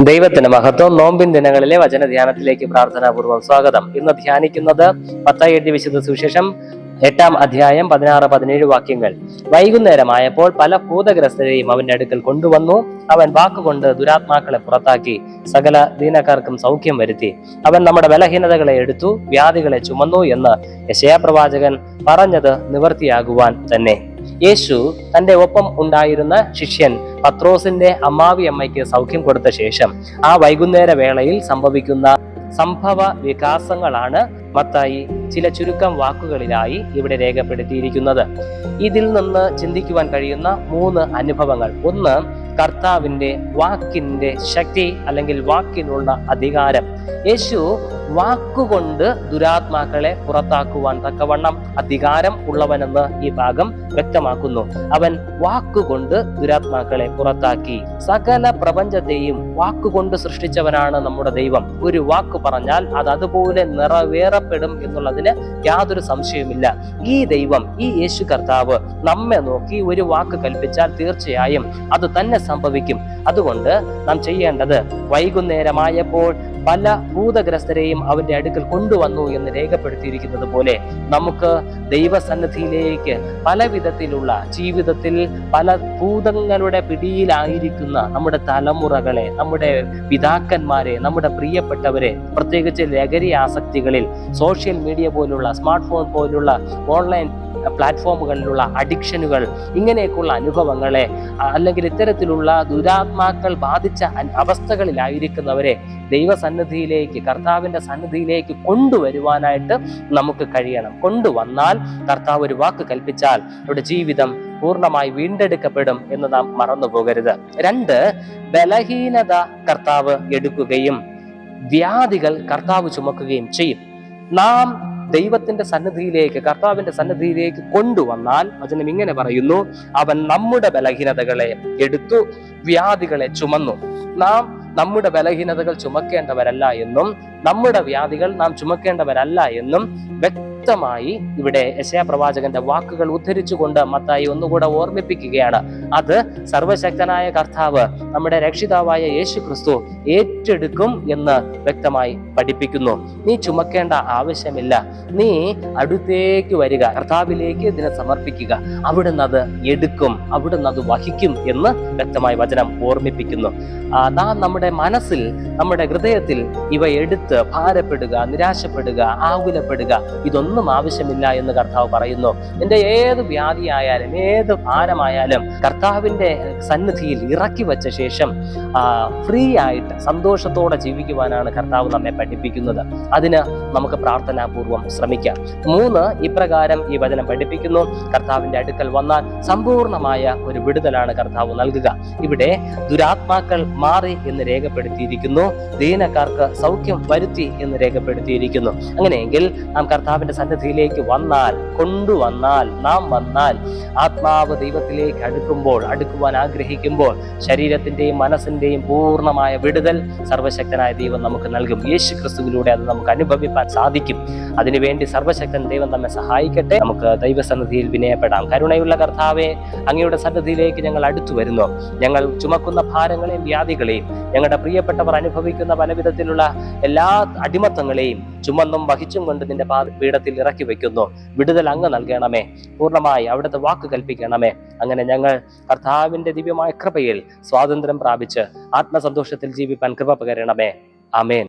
ദൈവത്തിന് മഹത്വം. നോമ്പിൻ ദിനങ്ങളിലെ വചനധ്യാനത്തിലേക്ക് പ്രാർത്ഥനാപൂർവ്വം സ്വാഗതം. ഇന്ന് ധ്യാനിക്കുന്നത് മത്തായി എഴുതിയ വിശുദ്ധ സുവിശേഷം 8-ാം അധ്യായം 16-17 വാക്യങ്ങൾ. വൈകുന്നേരമായപ്പോൾ പല ഭൂതഗ്രസ്തരെയും അവന്റെ അടുക്കൽ കൊണ്ടുവന്നു. അവൻ വാക്കുകൊണ്ട് ദുരാത്മാക്കളെ പുറത്താക്കി സകല ദീനക്കാർക്കും സൗഖ്യം വരുത്തി. അവൻ നമ്മുടെ ബലഹീനതകളെ എടുത്തു, വ്യാധികളെ ചുമന്നു എന്ന് യെശയ്യാ പ്രവാചകൻ പറഞ്ഞത് നിവർത്തിയാകുവാൻ തന്നെ. യേശു തന്റെ ഒപ്പം ഉണ്ടായിരുന്ന ശിഷ്യൻ പത്രോസിന്റെ അമ്മാവി അമ്മയ്ക്ക് സൗഖ്യം കൊടുത്ത ശേഷം ആ വൈകുന്നേര വേളയിൽ സംഭവിക്കുന്ന സംഭവ വികാസങ്ങളാണ് മത്തായി ചില ചുരുക്കം വാക്കുകളിലായി ഇവിടെ രേഖപ്പെടുത്തിയിരിക്കുന്നത്. ഇതിൽ നിന്ന് ചിന്തിക്കുവാൻ കഴിയുന്ന 3 അനുഭവങ്ങൾ. ഒന്ന്, കർത്താവിന്റെ വാക്കിന്റെ ശക്തി അല്ലെങ്കിൽ വാക്കിനുള്ള അധികാരം. യേശു വാക്കുകൊണ്ട് ദുരാത്മാക്കളെ പുറത്താക്കുവാൻ തക്കവണ്ണം അധികാരം ഉള്ളവനെന്ന് ഈ ഭാഗം വ്യക്തമാക്കുന്നു. അവൻ വാക്കുകൊണ്ട് ദുരാത്മാക്കളെ പുറത്താക്കി. സകല പ്രപഞ്ചത്തെയും വാക്കുകൊണ്ട് സൃഷ്ടിച്ചവനാണ് നമ്മുടെ ദൈവം. ഒരു വാക്ക് പറഞ്ഞാൽ അത് അതുപോലെ നിറവേറപ്പെടും എന്നുള്ളതിന് യാതൊരു സംശയവുമില്ല. ഈ ദൈവം, ഈ യേശു കർത്താവ് നമ്മെ നോക്കി ഒരു വാക്ക് കൽപ്പിച്ചാൽ തീർച്ചയായും അത് തന്നെ സംഭവിക്കും. അതുകൊണ്ട് നാം ചെയ്യേണ്ടത്, വൈകുന്നേരമായപ്പോൾ പല ഭൂതഗ്രസ്തരെയും അവന്റെ അടുക്കൽ കൊണ്ടുവന്നു എന്ന് രേഖപ്പെടുത്തിയിരിക്കുന്നത് പോലെ നമുക്ക് ദൈവസന്നിധിയിലേക്ക് പല വിധത്തിലുള്ള ജീവിതത്തിൽ പല ഭൂതങ്ങളുടെ പിടിയിലായിരിക്കുന്ന നമ്മുടെ തലമുറകളെ, നമ്മുടെ പിതാക്കന്മാരെ, നമ്മുടെ പ്രിയപ്പെട്ടവരെ, പ്രത്യേകിച്ച് ലഹരി ആസക്തികളിൽ, സോഷ്യൽ മീഡിയ പോലുള്ള, സ്മാർട്ട് ഫോൺ പോലുള്ള ഓൺലൈൻ പ്ലാറ്റ്ഫോമുകളിലുള്ള അഡിക്ഷനുകൾ, ഇങ്ങനെയൊക്കെയുള്ള അനുഭവങ്ങളെ, അല്ലെങ്കിൽ ഇത്തരത്തിലുള്ള ദുരാത്മാക്കൾ ബാധിച്ച അവസ്ഥകളിലായിരിക്കുന്നവരെ ദൈവസന്നിധിയിലേക്ക്, കർത്താവിന്റെ സന്നിധിയിലേക്ക് കൊണ്ടുവരുവാനായിട്ട് നമുക്ക് കഴിയണം. കൊണ്ടുവന്നാൽ കർത്താവ് ഒരു വാക്ക് കൽപ്പിച്ചാൽ അവരുടെ ജീവിതം പൂർണ്ണമായി വീണ്ടെടുക്കപ്പെടും എന്ന് നാം മറന്നു പോകരുത്. 2, ബലഹീനത കർത്താവ് എടുക്കുകയും വ്യാധികൾ കർത്താവ് ചുമക്കുകയും ചെയ്യും. നാം ദൈവത്തിന്റെ സന്നിധിയിലേക്ക്, കർത്താവിന്റെ സന്നിധിയിലേക്ക് കൊണ്ടുവന്നാൽ വചനം ഇങ്ങനെ പറയുന്നു, അവൻ നമ്മുടെ ബലഹീനതകളെ എടുത്തു, വ്യാധികളെ ചുമന്നു. നാം നമ്മുടെ ബലഹീനതകൾ ചുമക്കേണ്ടവരല്ല എന്നും നമ്മുടെ വ്യാധികൾ നാം ചുമക്കേണ്ടവരല്ല എന്നും വ്യക്തമായി ഇവിടെ യെശയ്യാ പ്രവാചകന്റെ വാക്കുകൾ ഉദ്ധരിച്ചുകൊണ്ട് മത്തായി ഒന്നുകൂടെ ഓർമ്മിപ്പിക്കുകയാണ്. അത് സർവശക്തനായ കർത്താവ്, നമ്മുടെ രക്ഷിതാവായ യേശു ക്രിസ്തു ഏറ്റെടുക്കും എന്ന് വ്യക്തമായി പഠിപ്പിക്കുന്നു. നീ ചുമക്കേണ്ട ആവശ്യമില്ല. നീ അടുത്തേക്ക് വരിക, കർത്താവിലേക്ക് ഇതിനെ സമർപ്പിക്കുക. അവിടുന്ന് അത് എടുക്കും, അവിടുന്ന് അത് വഹിക്കും എന്ന് വ്യക്തമായി വചനം ഓർമ്മിപ്പിക്കുന്നു. നാം നമ്മുടെ മനസ്സിൽ, നമ്മുടെ ഹൃദയത്തിൽ ഇവ എടുത്ത് ഭാരപ്പെടുക, നിരാശപ്പെടുക, ആകുലപ്പെടുക, ഇതൊന്നും ആവശ്യമില്ല എന്ന് കർത്താവ് പറയുന്നു. നിന്റെ ഏത് വ്യാധിയായാലും ഏത് ഭാരമായാലും കർത്താവിന്റെ സന്നിധിയിൽ ഇറക്കി വെച്ച ശേഷം ഫ്രീ ആയിട്ട് സന്തോഷത്തോടെ ജീവിക്കുവാനാണ് കർത്താവ് നമ്മെ പഠിപ്പിക്കുന്നത്. അതിന് നമുക്ക് പ്രാർത്ഥനാപൂർവം ശ്രമിക്കാം. 3, ഇപ്രകാരം ഈ വചനം പഠിപ്പിക്കുന്നു, കർത്താവിന്റെ അടുക്കൽ വന്നാൽ സമ്പൂർണമായ ഒരു വിടുതലാണ് കർത്താവ് നൽകുക. ഇവിടെ ദുരാത്മാക്കൾ മാറി എന്ന് രേഖപ്പെടുത്തിയിരിക്കുന്നു, ദീനക്കാർക്ക് സൗഖ്യം വരുത്തി എന്ന് രേഖപ്പെടുത്തിയിരിക്കുന്നു. അങ്ങനെയെങ്കിൽ നാം കർത്താവിന്റെ സന്നിധിയിലേക്ക് വന്നാൽ, കൊണ്ടുവന്നാൽ, നാം വന്നാൽ, ആത്മാവ് ദൈവത്തിലേക്ക് അടുക്കുവാൻ ആഗ്രഹിക്കുമ്പോൾ ശരീരത്തിന്റെയും മനസ്സിന്റെയും പൂർണ്ണമായ വിടുതൽ സർവശക്തനായ ദൈവം നമുക്ക് നൽകും. യേശു ക്രിസ്തുവിലൂടെ അത് നമുക്ക് അനുഭവിക്കാൻ സാധിക്കും. അതിനുവേണ്ടി സർവശക്തൻ ദൈവം നമ്മെ സഹായിക്കട്ടെ. നമുക്ക് ദൈവസന്നിധിയിൽ വിനയപ്പെടാം. കരുണയുള്ള കർത്താവേ, അങ്ങയുടെ സന്നിധിയിലേക്ക് ഞങ്ങൾ അടുത്തു വരുന്നു. ഞങ്ങൾ ചുമക്കുന്ന ഭാരങ്ങളെയും വ്യാധികളെയും, ഞങ്ങളുടെ പ്രിയപ്പെട്ടവർ അനുഭവിക്കുന്ന പലവിധത്തിലുള്ള എല്ലാ അടിമത്തങ്ങളെയും ചുമന്നും വഹിച്ചും കൊണ്ട് നിന്റെ പീഠത്തിൽ ഇറക്കി വെക്കുന്നു. വിടുതൽ അങ്ങ് നൽകണമേ, പൂർണ്ണമായി അവിടുത്തെ വാക്ക് കൽപ്പിക്കണമേ. അങ്ങനെ ഞങ്ങൾ കർത്താവിന്റെ ദിവ്യമായ കൃപയിൽ സ്വാതന്ത്ര്യം പ്രാപിച്ച് ആത്മസന്തോഷത്തിൽ ജീവിപ്പാൻ കൃപ പകരണമേ. ആമേൻ.